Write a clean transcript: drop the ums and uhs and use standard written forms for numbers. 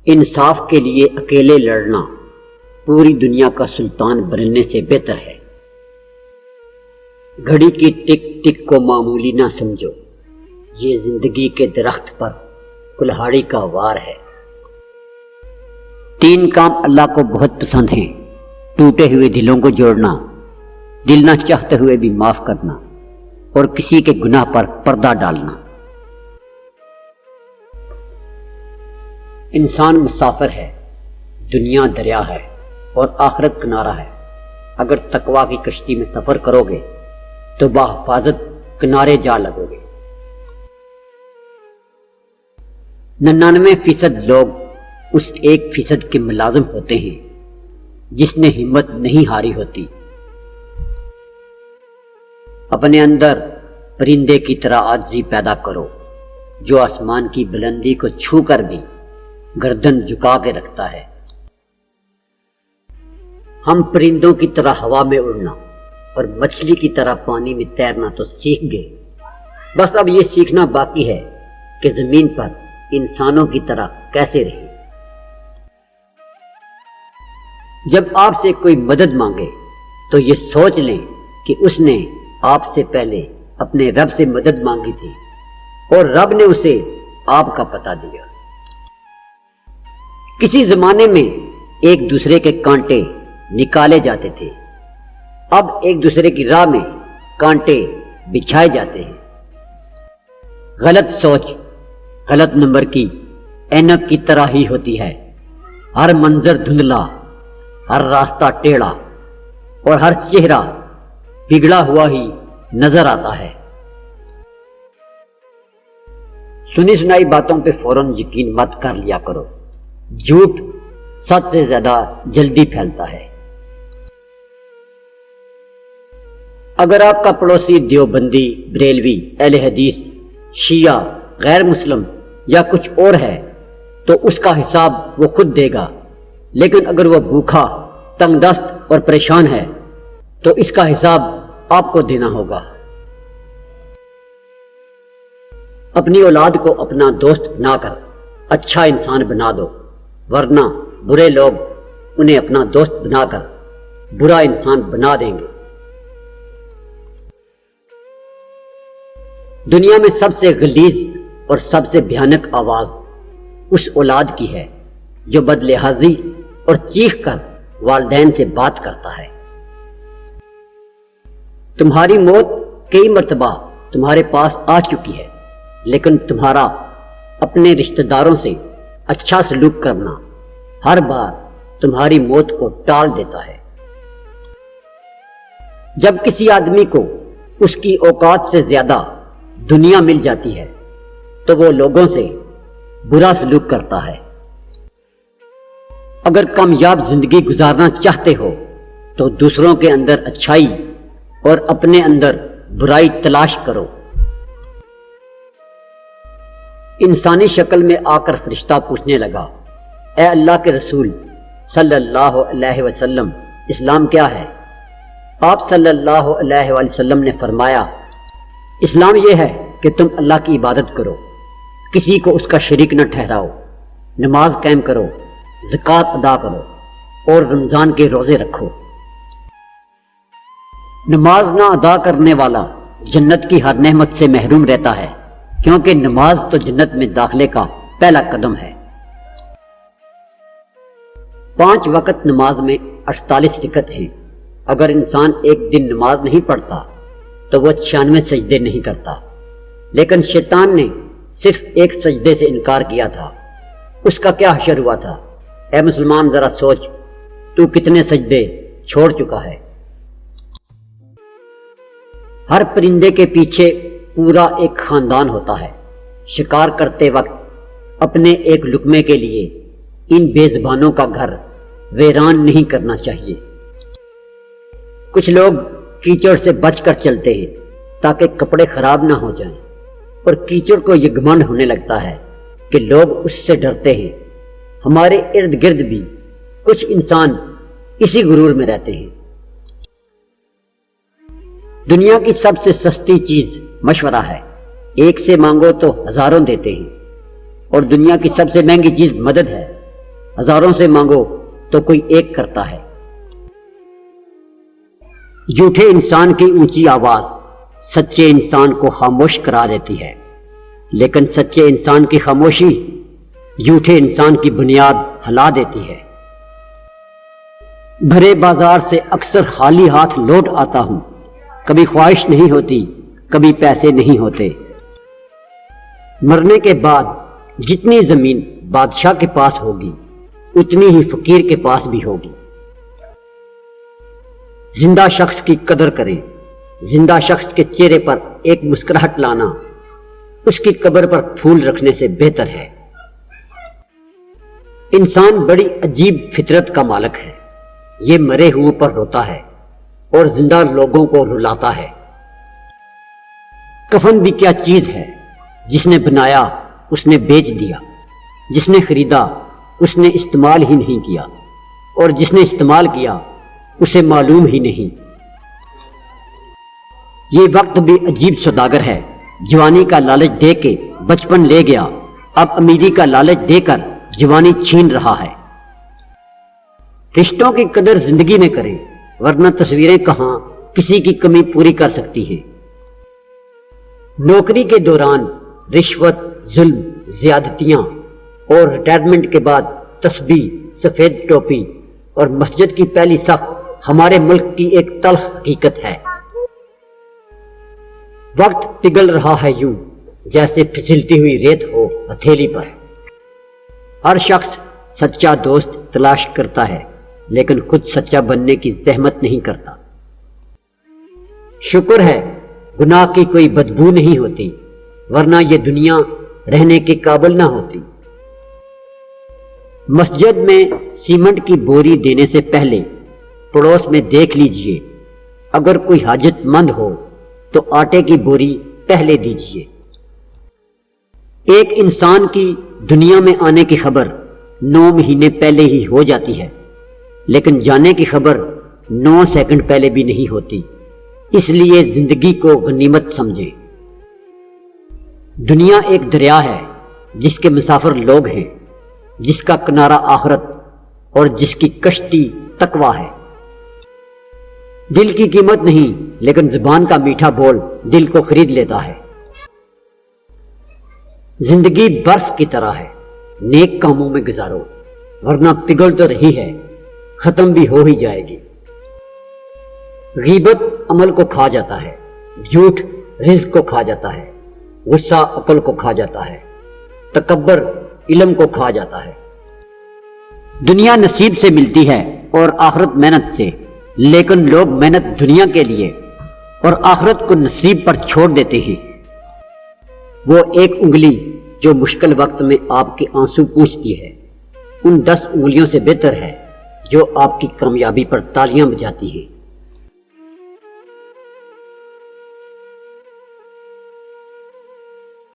انصاف کے لیے اکیلے لڑنا پوری دنیا کا سلطان بننے سے بہتر ہے۔ گھڑی کی ٹک ٹک کو معمولی نہ سمجھو، یہ زندگی کے درخت پر کلہاڑی کا وار ہے۔ 3 کام اللہ کو بہت پسند ہیں: ٹوٹے ہوئے دلوں کو جوڑنا، دل نہ چاہتے ہوئے بھی معاف کرنا، اور کسی کے گناہ پر پردہ ڈالنا۔ انسان مسافر ہے، دنیا دریا ہے اور آخرت کنارہ ہے۔ اگر تقویٰ کی کشتی میں سفر کرو گے تو بحفاظت کنارے جا لگو گے۔ 99% لوگ اس 1% کے ملازم ہوتے ہیں جس نے ہمت نہیں ہاری ہوتی۔ اپنے اندر پرندے کی طرح عاجزی پیدا کرو جو آسمان کی بلندی کو چھو کر بھی گردن جھکا کے رکھتا ہے۔ ہم پرندوں کی طرح ہوا میں اڑنا اور مچھلی کی طرح پانی میں تیرنا تو سیکھ گئے، بس اب یہ سیکھنا باقی ہے کہ زمین پر انسانوں کی طرح کیسے رہیں۔ جب آپ سے کوئی مدد مانگے تو یہ سوچ لیں کہ اس نے آپ سے پہلے اپنے رب سے مدد مانگی تھی اور رب نے اسے آپ کا پتہ دیا۔ کسی زمانے میں ایک دوسرے کے کانٹے نکالے جاتے تھے، اب ایک دوسرے کی راہ میں کانٹے بچھائے جاتے ہیں۔ غلط سوچ غلط نمبر کی اینک کی طرح ہی ہوتی ہے، ہر منظر دھندلا، ہر راستہ ٹیڑھا اور ہر چہرہ بگڑا ہوا ہی نظر آتا ہے۔ سنی سنائی باتوں پہ فوراً یقین مت کر لیا کرو، جھوٹ سچ سے زیادہ جلدی پھیلتا ہے۔ اگر آپ کا پڑوسی دیوبندی، بریلوی، اہل حدیث، شیعہ، غیر مسلم یا کچھ اور ہے تو اس کا حساب وہ خود دے گا، لیکن اگر وہ بھوکا، تنگ دست اور پریشان ہے تو اس کا حساب آپ کو دینا ہوگا۔ اپنی اولاد کو اپنا دوست بنا کر اچھا انسان بنا دو، ورنہ برے لوگ انہیں اپنا دوست بنا کر برا انسان بنا دیں گے۔ دنیا میں سب سے غلیظ اور سب سے بھیانک آواز اس اولاد کی ہے جو بد لحاظی اور چیخ کر والدین سے بات کرتا ہے۔ تمہاری موت کئی مرتبہ تمہارے پاس آ چکی ہے، لیکن تمہارا اپنے رشتہ داروں سے اچھا سلوک کرنا ہر بار تمہاری موت کو ٹال دیتا ہے۔ جب کسی آدمی کو اس کی اوقات سے زیادہ دنیا مل جاتی ہے تو وہ لوگوں سے برا سلوک کرتا ہے۔ اگر کامیاب زندگی گزارنا چاہتے ہو تو دوسروں کے اندر اچھائی اور اپنے اندر برائی تلاش کرو۔ انسانی شکل میں آ کر فرشتہ پوچھنے لگا، اے اللہ کے رسول صلی اللہ علیہ وسلم، اسلام کیا ہے؟ آپ صلی اللہ علیہ وسلم نے فرمایا، اسلام یہ ہے کہ تم اللہ کی عبادت کرو، کسی کو اس کا شریک نہ ٹھہراؤ، نماز قائم کرو، زکوٰۃ ادا کرو اور رمضان کے روزے رکھو۔ نماز نہ ادا کرنے والا جنت کی ہر نعمت سے محروم رہتا ہے، کیونکہ نماز تو جنت میں داخلے کا پہلا قدم ہے۔ 5 وقت نماز میں 48 رکعت ہیں۔ اگر انسان ایک دن نماز نہیں پڑھتا تو وہ 96 سجدے نہیں کرتا، لیکن شیطان نے صرف ایک سجدے سے انکار کیا تھا، اس کا کیا حشر ہوا تھا؟ اے مسلمان ذرا سوچ، تو کتنے سجدے چھوڑ چکا ہے؟ ہر پرندے کے پیچھے پورا ایک خاندان ہوتا ہے۔ شکار کرتے وقت اپنے ایک لقمے کے لیے ان بے زبانوں کا گھر ویران نہیں کرنا چاہیے۔ کچھ لوگ کیچڑ سے بچ کر چلتے ہیں تاکہ کپڑے خراب نہ ہو جائیں، اور کیچڑ کو یہ گمنڈ ہونے لگتا ہے کہ لوگ اس سے ڈرتے ہیں۔ ہمارے ارد گرد بھی کچھ انسان اسی غرور میں رہتے ہیں۔ دنیا کی سب سے سستی چیز مشورہ ہے، ایک سے مانگو تو ہزاروں دیتے ہیں، اور دنیا کی سب سے مہنگی چیز مدد ہے، ہزاروں سے مانگو تو کوئی ایک کرتا ہے۔ جھوٹے انسان کی اونچی آواز سچے انسان کو خاموش کرا دیتی ہے، لیکن سچے انسان کی خاموشی جھوٹے انسان کی بنیاد ہلا دیتی ہے۔ بھرے بازار سے اکثر خالی ہاتھ لوٹ آتا ہوں، کبھی خواہش نہیں ہوتی، کبھی پیسے نہیں ہوتے۔ مرنے کے بعد جتنی زمین بادشاہ کے پاس ہوگی اتنی ہی فقیر کے پاس بھی ہوگی۔ زندہ شخص کی قدر کریں، زندہ شخص کے چہرے پر ایک مسکراہٹ لانا اس کی قبر پر پھول رکھنے سے بہتر ہے۔ انسان بڑی عجیب فطرت کا مالک ہے، یہ مرے ہوئے پر روتا ہے اور زندہ لوگوں کو رلاتا ہے۔ کفن بھی کیا چیز ہے، جس نے بنایا اس نے بیچ دیا، جس نے خریدا اس نے استعمال ہی نہیں کیا، اور جس نے استعمال کیا اسے معلوم ہی نہیں۔ یہ وقت بھی عجیب سوداگر ہے، جوانی کا لالچ دے کے بچپن لے گیا، اب امیری کا لالچ دے کر جوانی چھین رہا ہے۔ رشتوں کی قدر زندگی میں کریں، ورنہ تصویریں کہاں کسی کی کمی پوری کر سکتی ہیں۔ نوکری کے دوران رشوت، ظلم، زیادتیاں اور ریٹائرمنٹ کے بعد تسبیح، سفید ٹوپی اور مسجد کی پہلی صف ہمارے ملک کی ایک تلخ حقیقت ہے۔ وقت پگھل رہا ہے یوں جیسے پھسلتی ہوئی ریت ہو ہتھیلی پر۔ ہر شخص سچا دوست تلاش کرتا ہے لیکن خود سچا بننے کی زحمت نہیں کرتا۔ شکر ہے گناہ کی کوئی بدبو نہیں ہوتی، ورنہ یہ دنیا رہنے کے قابل نہ ہوتی۔ مسجد میں سیمنٹ کی بوری دینے سے پہلے پڑوس میں دیکھ لیجئے، اگر کوئی حاجت مند ہو تو آٹے کی بوری پہلے دیجئے۔ ایک انسان کی دنیا میں آنے کی خبر 9 مہینے پہلے ہی ہو جاتی ہے، لیکن جانے کی خبر 9 سیکنڈ پہلے بھی نہیں ہوتی، اس لیے زندگی کو غنیمت سمجھیں۔ دنیا ایک دریا ہے جس کے مسافر لوگ ہیں، جس کا کنارہ آخرت اور جس کی کشتی تقویٰ ہے۔ دل کی قیمت نہیں، لیکن زبان کا میٹھا بول دل کو خرید لیتا ہے۔ زندگی برف کی طرح ہے، نیک کاموں میں گزارو ورنہ پگھل تو رہی ہے، ختم بھی ہو ہی جائے گی۔ غیبت عمل کو کھا جاتا ہے، جھوٹ رزق کو کھا جاتا ہے، غصہ عقل کو کھا جاتا ہے، تکبر علم کو کھا جاتا ہے۔ دنیا نصیب سے ملتی ہے اور آخرت محنت سے، لیکن لوگ محنت دنیا کے لیے اور آخرت کو نصیب پر چھوڑ دیتے ہیں۔ وہ ایک انگلی جو مشکل وقت میں آپ کے آنسو پوچھتی ہے ان 10 انگلیوں سے بہتر ہے جو آپ کی کامیابی پر تالیاں بجاتی ہیں۔